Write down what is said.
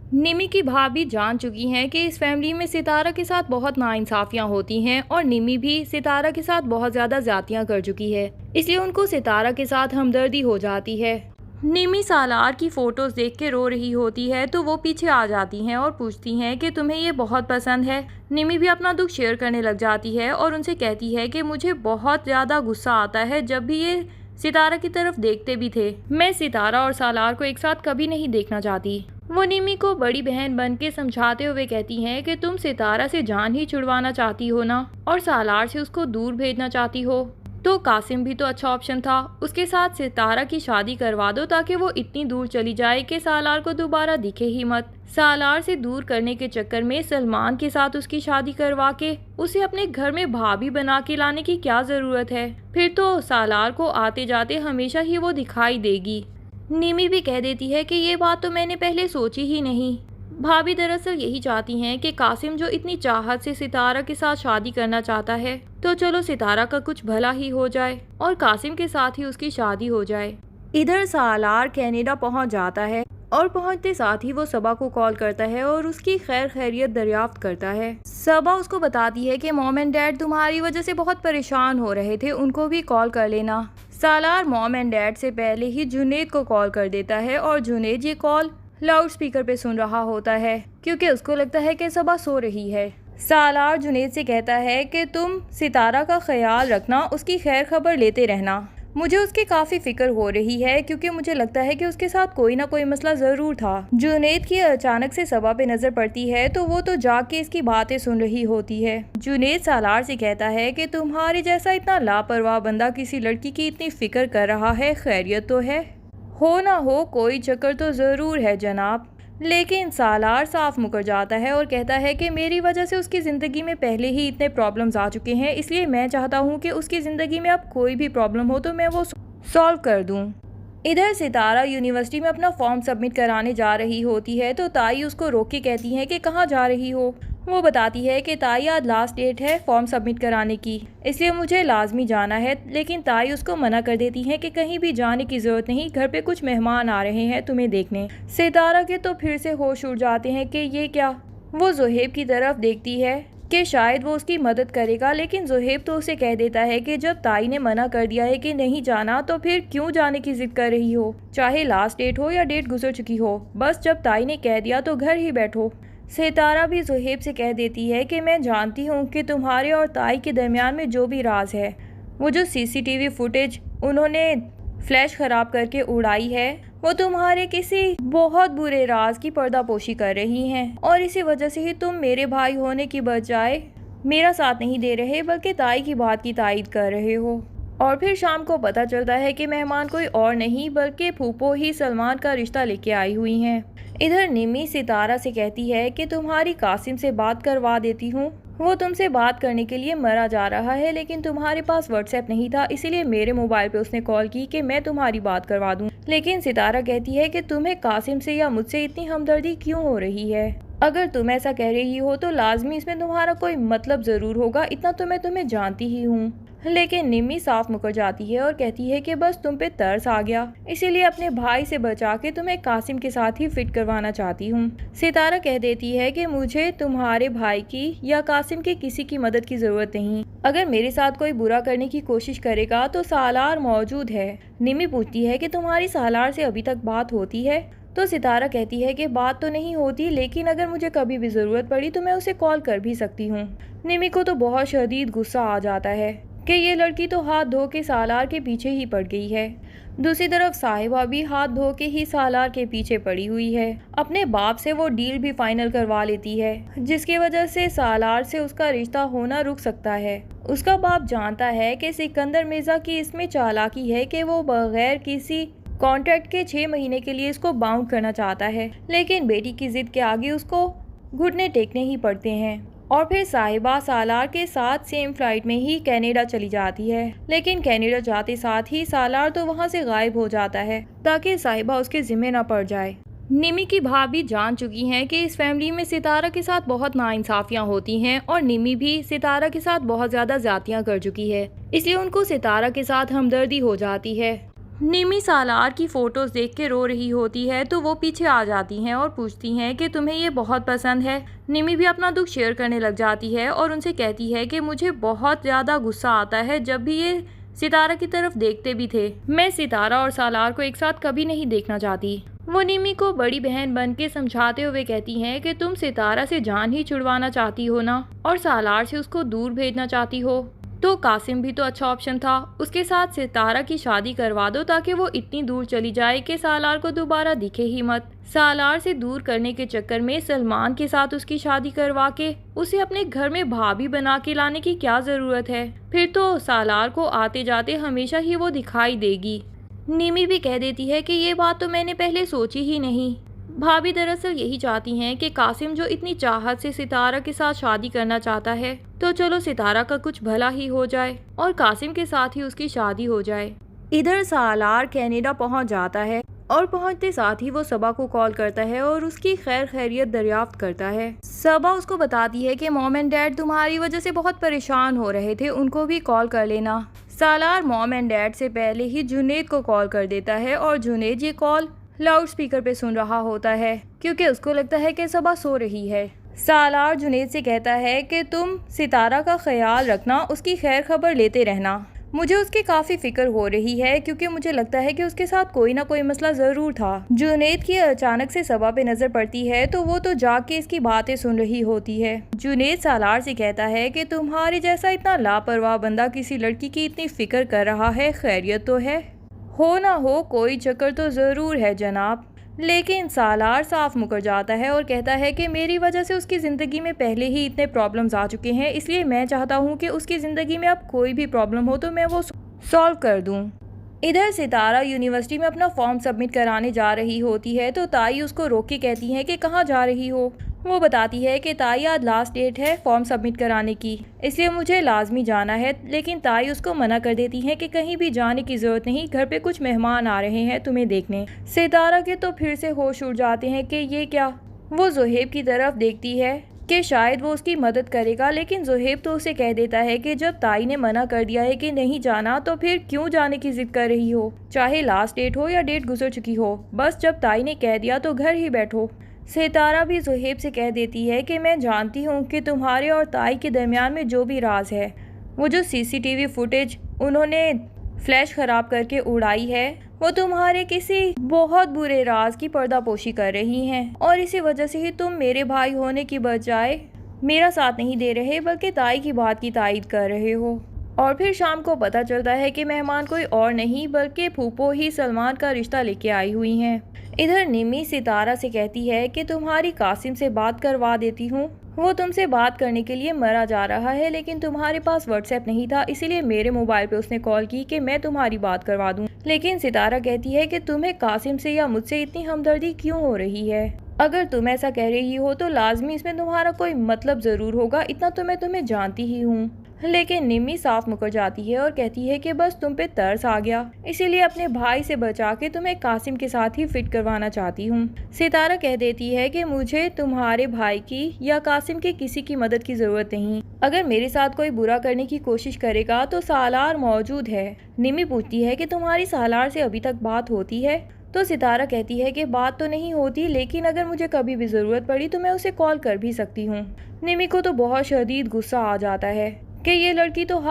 निमी की भाभी जान चुकी हैं कि इस फैमिली में सितारा के साथ बहुत नाइंसाफियां होती हैं और निमी भी सितारा के साथ बहुत ज्यादा ज्यादतियां कर चुकी है। इसलिए उनको सितारा के साथ हमदर्दी हो जाती है। निमी सालार की फोटोज देख के रो रही होती है तो वो पीछे आ जाती हैं और पूछती हैं कि तुम्हें ये बहुत पसंद है। निमी भी अपना दुख शेयर करने लग जाती है और उनसे कहती है कि मुझे बहुत ज़्यादा गुस्सा आता है जब भी ये सितारा की तरफ देखते भी थे। मैं सितारा और सालार को एक साथ कभी नहीं देखना चाहती। वो निमी को बड़ी बहन बन के समझाते हुए कहती हैं कि तुम सितारा से जान ही छुड़वाना चाहती हो ना, और सालार से उसको दूर भेजना चाहती हो। तो कासिम भी तो अच्छा ऑप्शन था, उसके साथ सितारा की शादी करवा दो ताकि वो इतनी दूर चली जाए कि सालार को दोबारा दिखे ही मत। सालार से दूर करने के चक्कर में सलमान के साथ उसकी शादी करवा के उसे अपने घर में भाभी बना के लाने की क्या जरूरत है। फिर तो सालार को आते जाते हमेशा ही वो दिखाई देगी। निमी भी कह देती है कि ये बात तो मैंने पहले सोची ही नहीं। भाभी दरअसल यही चाहती हैं कि कासिम जो इतनी चाहत से सितारा के साथ शादी करना चाहता है, तो चलो सितारा का कुछ भला ही हो जाए और कासिम के साथ ही उसकी शादी हो जाए। इधर सालार कनाडा पहुंच जाता है और पहुंचते साथ ही वो सबा को कॉल करता है और उसकी खैर खैरियत दरियाफ्त करता है। सबा उसको बताती है कि मॉम एंड डैड तुम्हारी वजह से बहुत परेशान हो रहे थे, उनको भी कॉल कर लेना। सालार मॉम एंड डैड से पहले ही जुनेद को कॉल कर देता है और जुनेद ये कॉल लाउड स्पीकर पे सुन रहा होता है क्योंकि उसको लगता है कि सबा सो रही है। सालार जुनेद से कहता है कि तुम सितारा का ख्याल रखना, उसकी खैर खबर लेते रहना। मुझे उसकी काफ़ी फिक्र हो रही है क्योंकि मुझे लगता है कि उसके साथ कोई ना कोई मसला ज़रूर था। जुनेद की अचानक से सबा पे नज़र पड़ती है तो वो तो जाके इसकी बातें सुन रही होती है। जुनेद सालार से कहता है कि तुम्हारे जैसा इतना लापरवाह बंदा किसी लड़की की इतनी फिक्र कर रहा है, खैरियत तो है? हो ना हो कोई चक्कर तो ज़रूर है जनाब। लेकिन सालार साफ मुकर जाता है और कहता है कि मेरी वजह से उसकी ज़िंदगी में पहले ही इतने प्रॉब्लम्स आ चुके हैं, इसलिए मैं चाहता हूँ कि उसकी ज़िंदगी में अब कोई भी प्रॉब्लम हो तो मैं वो सॉल्व कर दूँ। इधर सितारा यूनिवर्सिटी में अपना फॉर्म सबमिट कराने जा रही होती है तो ताई उसको रोक के कहती है कि कहाँ जा रही हो। वो बताती है कि ताई आज लास्ट डेट है फॉर्म सबमिट कराने की, इसलिए मुझे लाजमी जाना है। लेकिन ताई उसको मना कर देती है कि कहीं भी जाने की ज़रूरत नहीं, घर पे कुछ मेहमान आ रहे हैं तुम्हें देखने। सितारा के तो फिर से होश उड़ जाते हैं कि ये क्या। वो ज़ुहैब की तरफ देखती है कि शायद वो उसकी मदद करेगा, लेकिन ज़ुहैब तो उसे कह देता है कि जब ताई ने मना कर दिया है कि नहीं जाना तो फिर क्यों जाने की जिद कर रही हो, चाहे लास्ट डेट हो या डेट गुजर चुकी हो, बस जब ताई ने कह दिया तो घर ही बैठो। सितारा भी ज़ुहैब से कह देती है कि मैं जानती हूँ कि तुम्हारे और ताई के दरमियान में जो भी राज है, वो जो सीसीटीवी फुटेज उन्होंने फ्लैश ख़राब करके उड़ाई है, वो तुम्हारे किसी बहुत बुरे राज की पर्दापोशी कर रही हैं और इसी वजह से ही तुम मेरे भाई होने की बजाय मेरा साथ नहीं दे रहे बल्कि ताई की बात की तायद कर रहे हो। और फिर शाम को पता चलता है कि मेहमान कोई और नहीं बल्कि फूफो ही सलमान का रिश्ता लेके आई हुई हैं। इधर निमी सितारा से कहती है कि तुम्हारी कासिम से बात करवा देती हूँ, वो तुमसे बात करने के लिए मरा जा रहा है, लेकिन तुम्हारे पास व्हाट्सएप नहीं था इसीलिए मेरे मोबाइल पे उसने कॉल की कि मैं तुम्हारी बात करवा दूँ। लेकिन सितारा कहती है कि तुम्हें कासिम से या मुझसे इतनी हमदर्दी क्यों हो रही है? अगर तुम ऐसा कह रही हो तो लाजमी इसमें तुम्हारा कोई मतलब ज़रूर होगा, इतना तो मैं तुम्हें जानती ही हूँ। लेकिन निमी साफ मुकर जाती है और कहती है कि बस तुम पे तरस आ गया, इसीलिए अपने भाई से बचा के तुम्हें कासिम के साथ ही फिट करवाना चाहती हूँ। सितारा कह देती है कि मुझे तुम्हारे भाई की या कासिम के किसी की मदद की ज़रूरत नहीं, अगर मेरे साथ कोई बुरा करने की कोशिश करेगा तो सालार मौजूद है। निमी पूछती है कि तुम्हारी सालार से अभी तक बात होती है? तो सितारा कहती है कि बात तो नहीं होती, लेकिन अगर मुझे कभी भी ज़रूरत पड़ी तो मैं उसे कॉल कर भी सकती हूँ। निमी को तो बहुत शदीद गुस्सा आ जाता है कि ये लड़की तो हाथ धो के सालार के पीछे ही पड़ गई है। दूसरी तरफ साहिबा भी हाथ धो के ही सालार के पीछे पड़ी हुई है। अपने बाप से वो डील भी फाइनल करवा लेती है जिसकी वजह से सालार से उसका रिश्ता होना रुक सकता है। उसका बाप जानता है कि सिकंदर मिर्जा की इसमें चालाकी है कि वो बगैर किसी कॉन्ट्रैक्ट के 6 महीने के लिए इसको बाउंड करना चाहता है, लेकिन बेटी की जिद के आगे उसको घुटने टेकने ही पड़ते हैं। और फिर साहिबा सालार के साथ सेम फ्लाइट में ही कनाडा चली जाती है, लेकिन कनाडा जाते साथ ही सालार तो वहां से गायब हो जाता है ताकि साहिबा उसके जिम्मे न पड़ जाए। निमी की भाभी जान चुकी हैं कि इस फैमिली में सितारा के साथ बहुत नाइंसाफियां होती हैं और निमी भी सितारा के साथ बहुत ज़्यादा ज्यादतियां कर चुकी है, इसलिए उनको सितारा के साथ हमदर्दी हो जाती है। निमी सालार की फोटोज देख के रो रही होती है तो वो पीछे आ जाती हैं और पूछती हैं कि तुम्हें ये बहुत पसंद है। निमी भी अपना दुख शेयर करने लग जाती है और उनसे कहती है कि मुझे बहुत ज़्यादा गुस्सा आता है जब भी ये सितारा की तरफ देखते भी थे। मैं सितारा और सालार को एक साथ कभी नहीं देखना चाहती। वो निमी को बड़ी बहन बन के समझाते हुए कहती हैं कि तुम सितारा से जान ही छुड़वाना चाहती हो ना, और सालार से उसको दूर भेजना चाहती हो। तो कासिम भी तो अच्छा ऑप्शन था, उसके साथ सितारा की शादी करवा दो ताकि वो इतनी दूर चली जाए कि सालार को दोबारा दिखे ही मत। सालार से दूर करने के चक्कर में सलमान के साथ उसकी शादी करवा के उसे अपने घर में भाभी बना के लाने की क्या ज़रूरत है? फिर तो सालार को आते जाते हमेशा ही वो दिखाई देगी। निमी भी कह देती है कि ये बात तो मैंने पहले सोची ही नहीं। भाभी दरअसल यही चाहती हैं कि कासिम जो इतनी चाहत से सितारा के साथ शादी करना चाहता है, तो चलो सितारा का कुछ भला ही हो जाए और कासिम के साथ ही उसकी शादी हो जाए। इधर सालार कनाडा पहुंच जाता है और पहुंचते साथ ही वो सबा को कॉल करता है और उसकी खैर खैरियत दरियाफ्त करता है। सबा उसको बताती है कि मॉम एंड डैड तुम्हारी वजह से बहुत परेशान हो रहे थे, उनको भी कॉल कर लेना। सालार मॉम एंड डैड से पहले ही जुनेद को कॉल कर देता है और जुनेद ये कॉल लाउड स्पीकर पे सुन रहा होता है क्योंकि उसको लगता है कि सबा सो रही है। सालार जुनेद से कहता है कि तुम सितारा का ख्याल रखना, उसकी खैर खबर लेते रहना। मुझे उसकी काफ़ी फिक्र हो रही है क्योंकि मुझे लगता है कि उसके साथ कोई ना कोई मसला ज़रूर था। जुनेद की अचानक से सबा पे नज़र पड़ती है तो वो तो जाके इसकी बातें सुन रही होती है। जुनेद सालार से कहता है कि तुम्हारे जैसा इतना लापरवाह बंदा किसी लड़की की इतनी फिक्र कर रहा है, खैरियत तो है? हो ना हो कोई चक्कर तो ज़रूर है जनाब। लेकिन सालार साफ मुकर जाता है और कहता है कि मेरी वजह से उसकी ज़िंदगी में पहले ही इतने प्रॉब्लम्स आ चुके हैं, इसलिए मैं चाहता हूँ कि उसकी ज़िंदगी में अब कोई भी प्रॉब्लम हो तो मैं वो सॉल्व कर दूँ। इधर सितारा यूनिवर्सिटी में अपना फॉर्म सबमिट कराने जा रही होती है तो ताई उसको रोक के कहती है कि कहाँ जा रही हो। वो बताती है कि ताई आज लास्ट डेट है फॉर्म सबमिट कराने की, इसलिए मुझे लाजमी जाना है। लेकिन ताई उसको मना कर देती है कि कहीं भी जाने की ज़रूरत नहीं, घर पे कुछ मेहमान आ रहे हैं तुम्हें देखने। सितारा के तो फिर से होश उड़ जाते हैं कि ये क्या। वो ज़ुहैब की तरफ देखती है कि शायद वो उसकी मदद करेगा, लेकिन ज़ुहैब तो उसे कह देता है कि जब ताई ने मना कर दिया है कि नहीं जाना तो फिर क्यों जाने की ज़िद कर रही हो, चाहे लास्ट डेट हो या डेट गुजर चुकी हो, बस जब ताई ने कह दिया तो घर ही बैठो। सितारा भी ज़ुहैब से कह देती है कि मैं जानती हूँ कि तुम्हारे और ताई के दरमियान में जो भी राज है, वो जो सीसीटीवी फुटेज उन्होंने फ्लैश ख़राब करके उड़ाई है, वो तुम्हारे किसी बहुत बुरे राज की पर्दापोशी कर रही हैं और इसी वजह से ही तुम मेरे भाई होने की बजाय मेरा साथ नहीं दे रहे बल्कि ताई की बात की तायीद कर रहे हो। और फिर शाम को पता चलता है कि मेहमान कोई और नहीं बल्कि फूफो ही सलमान का रिश्ता लेके आई हुई हैं। इधर निमी सितारा से कहती है कि तुम्हारी कासिम से बात करवा देती हूँ, वो तुमसे बात करने के लिए मरा जा रहा है, लेकिन तुम्हारे पास व्हाट्सएप नहीं था इसीलिए मेरे मोबाइल पे उसने कॉल की कि मैं तुम्हारी बात करवा दूँ। लेकिन सितारा कहती है कि तुम्हें कासिम से या मुझसे इतनी हमदर्दी क्यों हो रही है? अगर तुम ऐसा कह रही हो तो लाजमी इसमें तुम्हारा कोई मतलब ज़रूर होगा, इतना तो मैं तुम्हें जानती ही हूँ। लेकिन निमी साफ मुकर जाती है और कहती है कि बस तुम पे तरस आ गया, इसीलिए अपने भाई से बचा के तुम्हें कासिम के साथ ही फिट करवाना चाहती हूँ। सितारा कह देती है कि मुझे तुम्हारे भाई की या कासिम के किसी की मदद की ज़रूरत नहीं, अगर मेरे साथ कोई बुरा करने की कोशिश करेगा तो सालार मौजूद है। निमी पूछती है कि तुम्हारी सालार से अभी तक बात होती है? तो सितारा कहती है कि बात तो नहीं होती, लेकिन अगर मुझे कभी भी ज़रूरत पड़ी तो मैं उसे कॉल कर भी सकती हूँ। निमी को तो बहुत शदीद गुस्सा आ जाता है कि ये लड़की तो